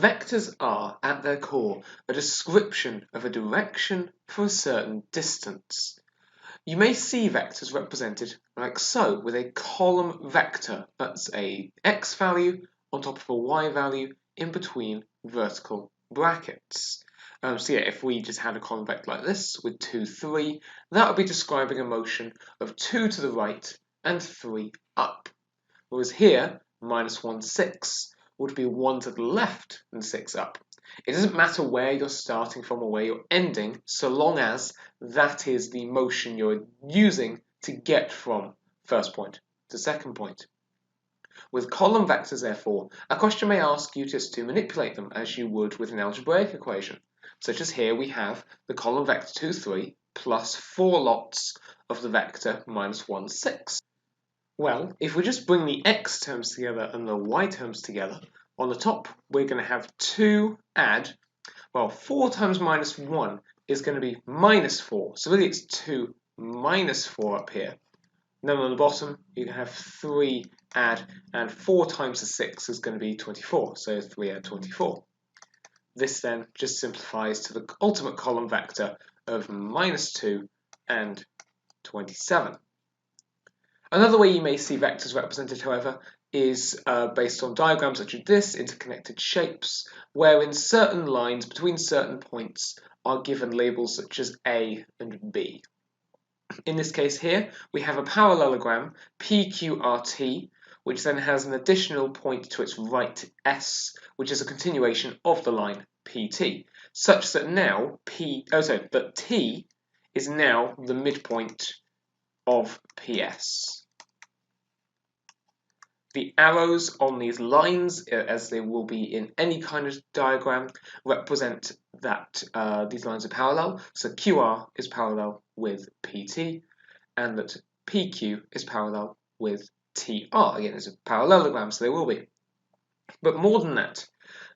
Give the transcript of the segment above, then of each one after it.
Vectors are, at their core, a description of a direction for a certain distance. You may see vectors represented like so, with a column vector that's a x value on top of a y value in between vertical brackets. So yeah, if we just had a column vector like this with 2, 3, that would be describing a motion of 2 to the right and 3 up. Whereas here, minus 1, 6 would be 1 to the left and 6 up. It doesn't matter where you're starting from or where you're ending, so long as that is the motion you're using to get from first point to second point. With column vectors, therefore, a question may ask you just to manipulate them as you would with an algebraic equation, such as here we have the column vector 2, 3 plus 4 lots of the vector minus 1, 6. Well, if we just bring the x terms together and the y terms together, on the top we're going to have 2 add, well, 4 times minus 1 is going to be minus 4, so really it's 2 minus 4 up here. And then on the bottom you can have 3 add, and 4 times the 6 is going to be 24, so 3 add 24. This then just simplifies to the ultimate column vector of minus 2 and 27. Another way you may see vectors represented, however, is based on diagrams such as this, interconnected shapes, wherein certain lines between certain points are given labels such as A and B. In this case here, we have a parallelogram, PQRT, which then has an additional point to its right, S, which is a continuation of the line PT, such that now T is now the midpoint of PS. The arrows on these lines, as they will be in any kind of diagram, represent that these lines are parallel. So QR is parallel with PT, and that PQ is parallel with TR. Again, it's a parallelogram, so they will be. But more than that,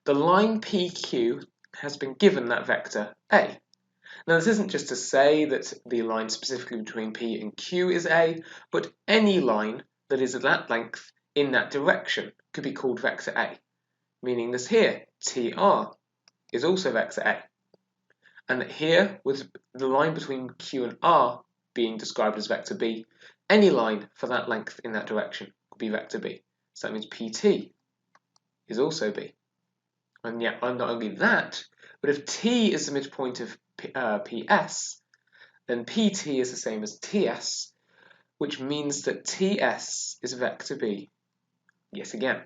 the line PQ has been given that vector A. Now, this isn't just to say that the line specifically between P and Q is A, but any line that is at that length in that direction could be called vector A, meaning this here, TR, is also vector A. And that here, with the line between Q and R being described as vector B, any line for that length in that direction could be vector B. So that means PT is also B. And yet, not only that, but if T is the midpoint of PS, then PT is the same as TS, which means that TS is vector B yet again.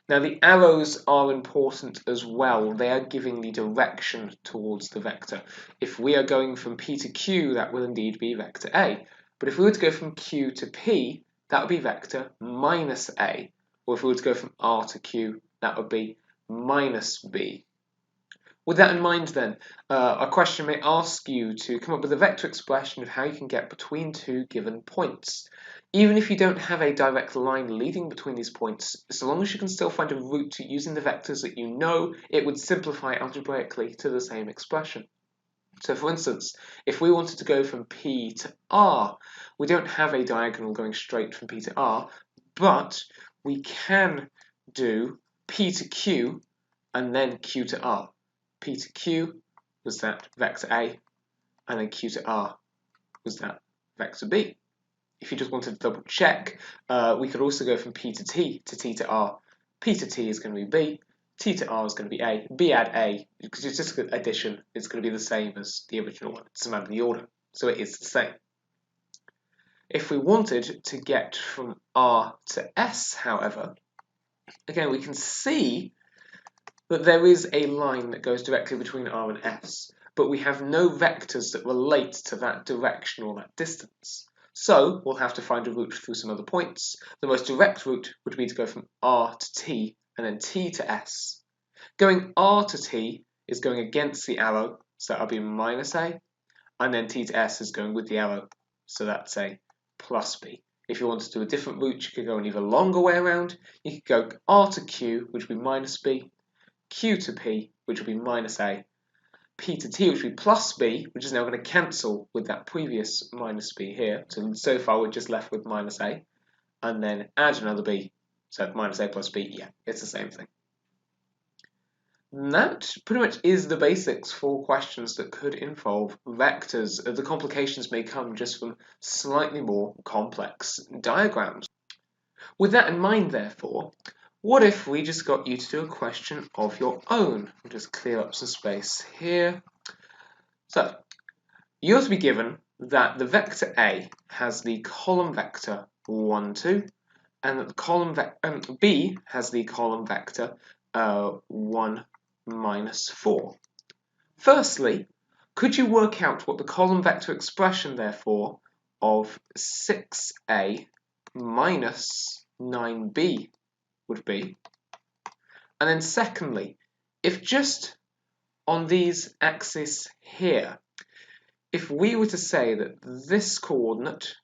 Now the arrows are important as well. They are giving the direction towards the vector. If we are going from P to Q, that will indeed be vector A. But if we were to go from Q to P, that would be vector minus A. Or if we were to go from R to Q, that would be minus B. With that in mind then, a question may ask you to come up with a vector expression of how you can get between two given points. Even if you don't have a direct line leading between these points, so long as you can still find a route using the vectors that you know, it would simplify algebraically to the same expression. So for instance, if we wanted to go from P to R, we don't have a diagonal going straight from P to R, but we can do P to Q and then Q to R. P to Q was that vector A, and then Q to R was that vector B. If you just wanted to double check, we could also go from P to T to R. P to T is going to be B, T to R is going to be A. B add A, because it's just addition, it's going to be the same as the original one. It doesn't matter the order, so it is the same. If we wanted to get from R to S, however, again, we can see that there is a line that goes directly between R and S, but we have no vectors that relate to that direction or that distance. So we'll have to find a route through some other points. The most direct route would be to go from R to T and then T to S. Going R to T is going against the arrow, so that'll be minus A, and then T to S is going with the arrow, so that's a plus B. If you want to do a different route, you could go an even longer way around. You could go R to Q, which would be minus B, Q to P, which would be minus A, P to T, which would be plus B, which is now going to cancel with that previous minus B here. So far we're just left with minus A, and then add another B, so minus A plus B, yeah, it's the same thing. And that pretty much is the basics for questions that could involve vectors. The complications may come just from slightly more complex diagrams. With that in mind, therefore, what if we just got you to do a question of your own? We'll just clear up some space here. So, you're to be given that the vector A has the column vector 1, 2, and that the column B has the column vector 1, minus 4. Firstly, could you work out what the column vector expression, therefore, of 6A minus 9B would be? And then secondly, if just on these axes here, if we were to say that this coordinate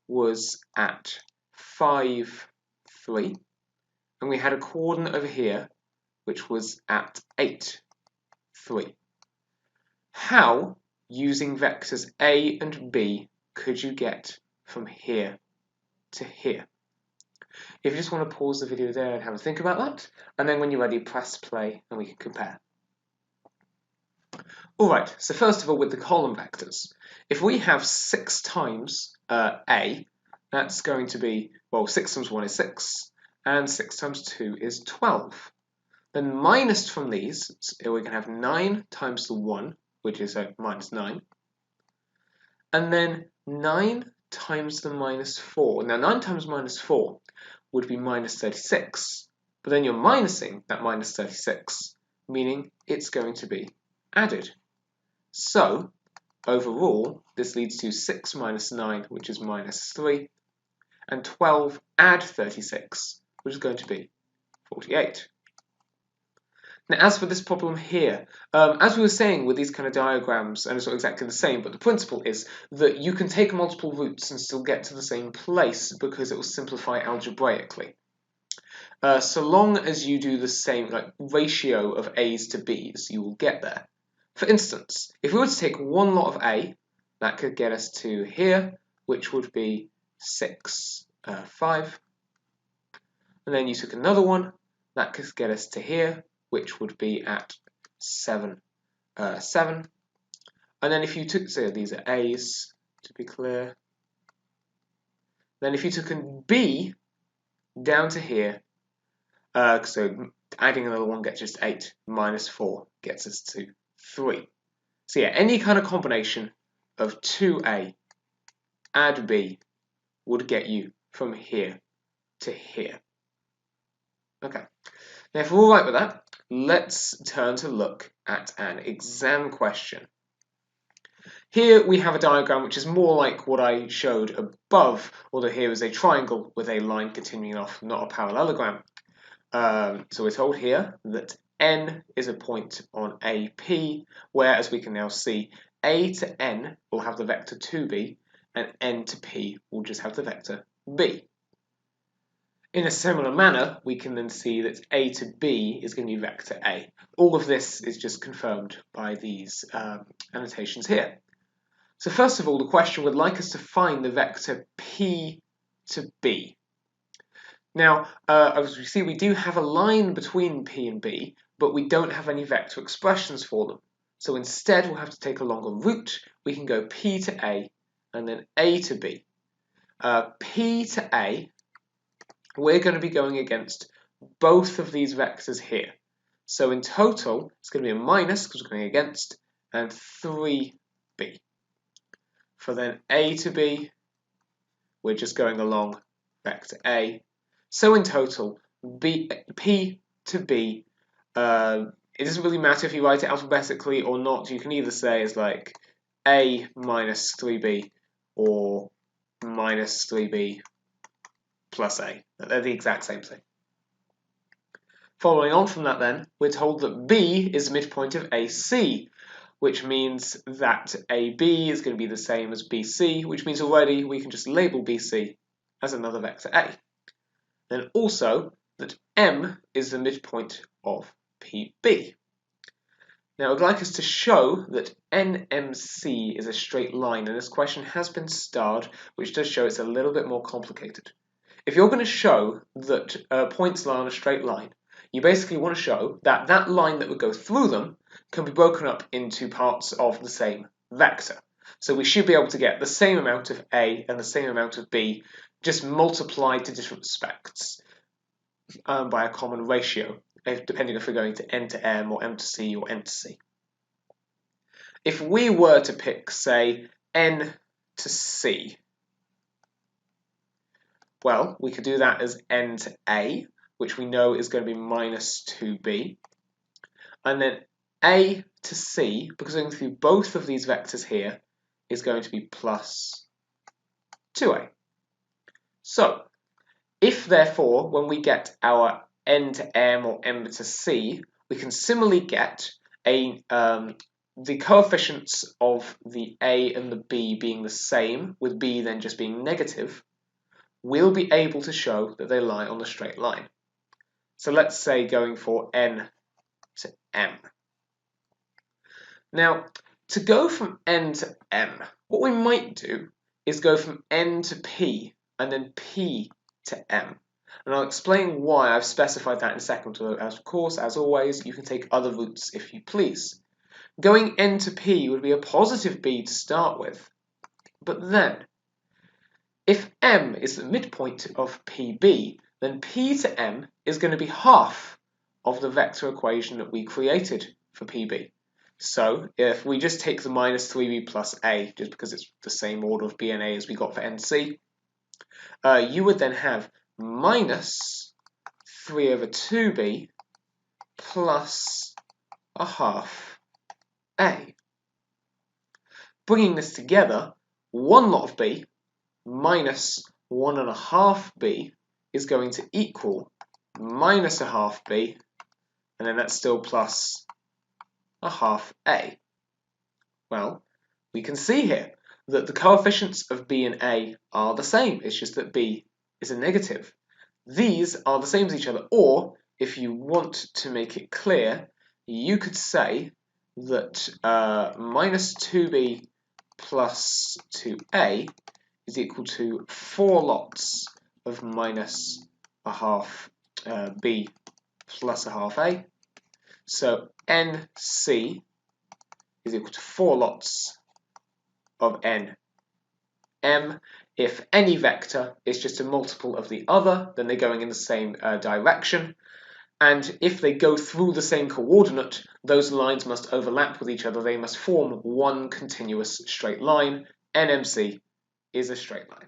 was at 5, 3, and we had a coordinate over here which was at 8, 3, how, using vectors A and B, could you get from here to here? If you just want to pause the video there and have a think about that, and then when you're ready, press play and we can compare. Alright, so first of all, with the column vectors, if we have 6 times A, that's going to be, well, 6 times 1 is 6, and 6 times 2 is 12. Then minus from these, we can have 9 times the 1, which is minus 9, and then 9 times the minus 4. Now 9 times minus 4 would be minus 36, but then you're minusing that minus 36, meaning it's going to be added. So, overall, this leads to 6 minus 9, which is minus 3, and 12 add 36, which is going to be 48. Now, as for this problem here, as we were saying with these kind of diagrams, and it's not exactly the same, but the principle is that you can take multiple routes and still get to the same place because it will simplify algebraically. So long as you do the same ratio of A's to B's, you will get there. For instance, if we were to take one lot of A, that could get us to here, which would be 6, 5. And then you took another one, that could get us to here, which would be at 7, 7. And then if you took, so these are A's, to be clear. Then if you took a B down to here, so adding another one gets us 8, minus 4 gets us to 3. So yeah, any kind of combination of 2A add B would get you from here to here. Okay, now if we're all right with that, let's turn to look at an exam question. Here we have a diagram which is more like what I showed above, although here is a triangle with a line continuing off, not a parallelogram. So we're told here that N is a point on AP, where, as we can now see, A to N will have the vector 2B, and N to P will just have the vector B. In a similar manner, we can then see that A to B is going to be vector A. All of this is just confirmed by these annotations here. So first of all, the question would like us to find the vector P to B. Now, as we see, we do have a line between P and B, but we don't have any vector expressions for them. So instead, we'll have to take a longer route. We can go P to A, and then A to B. P to A, we're going to be going against both of these vectors here. So in total, it's going to be a minus, because we're going against, and 3B. For then A to B, we're just going along vector A. So in total, P to B, it doesn't really matter if you write it alphabetically or not. You can either say it's like A minus 3B or minus 3B plus A. They're the exact same thing. Following on from that then, we're told that B is the midpoint of AC, which means that AB is going to be the same as BC, which means already we can just label BC as another vector A. Then also that M is the midpoint of PB. Now I'd like us to show that NMC is a straight line, and this question has been starred, which does show it's a little bit more complicated. If you're going to show that points lie on a straight line, you basically want to show that that line that would go through them can be broken up into parts of the same vector. So we should be able to get the same amount of A and the same amount of B just multiplied to different respects by a common ratio, depending if we're going to N to M or M to C or N to C. If we were to pick, say, N to C, well, we could do that as N to A, which we know is going to be minus 2B. And then A to C, because going through both of these vectors here, is going to be plus 2A. So, if therefore, when we get our N to M or M to C, we can similarly get the coefficients of the A and the B being the same, with B then just being negative, we'll be able to show that they lie on a straight line. So let's say going for N to M. Now, to go from N to M, what we might do is go from N to P and then P to M. And I'll explain why I've specified that in a second. Of course, as always, you can take other routes if you please. Going N to P would be a positive B to start with. But then, if M is the midpoint of PB, then P to M is going to be half of the vector equation that we created for PB. So if we just take the minus 3B plus A, just because it's the same order of B and A as we got for NC, you would then have minus 3 over 2B plus a half A. Bringing this together, 1 lot of B minus 1.5 B is going to equal minus a half B, and then that's still plus a half A. Well, we can see here that the coefficients of B and A are the same. It's just that B is a negative. These are the same as each other, or if you want to make it clear, you could say that minus 2B plus 2A is equal to 4 lots of minus a half B plus a half A. So NC is equal to 4 lots of N M. If any vector is just a multiple of the other, then they're going in the same direction. And if they go through the same coordinate, those lines must overlap with each other. They must form one continuous straight line. NMC is a straight line.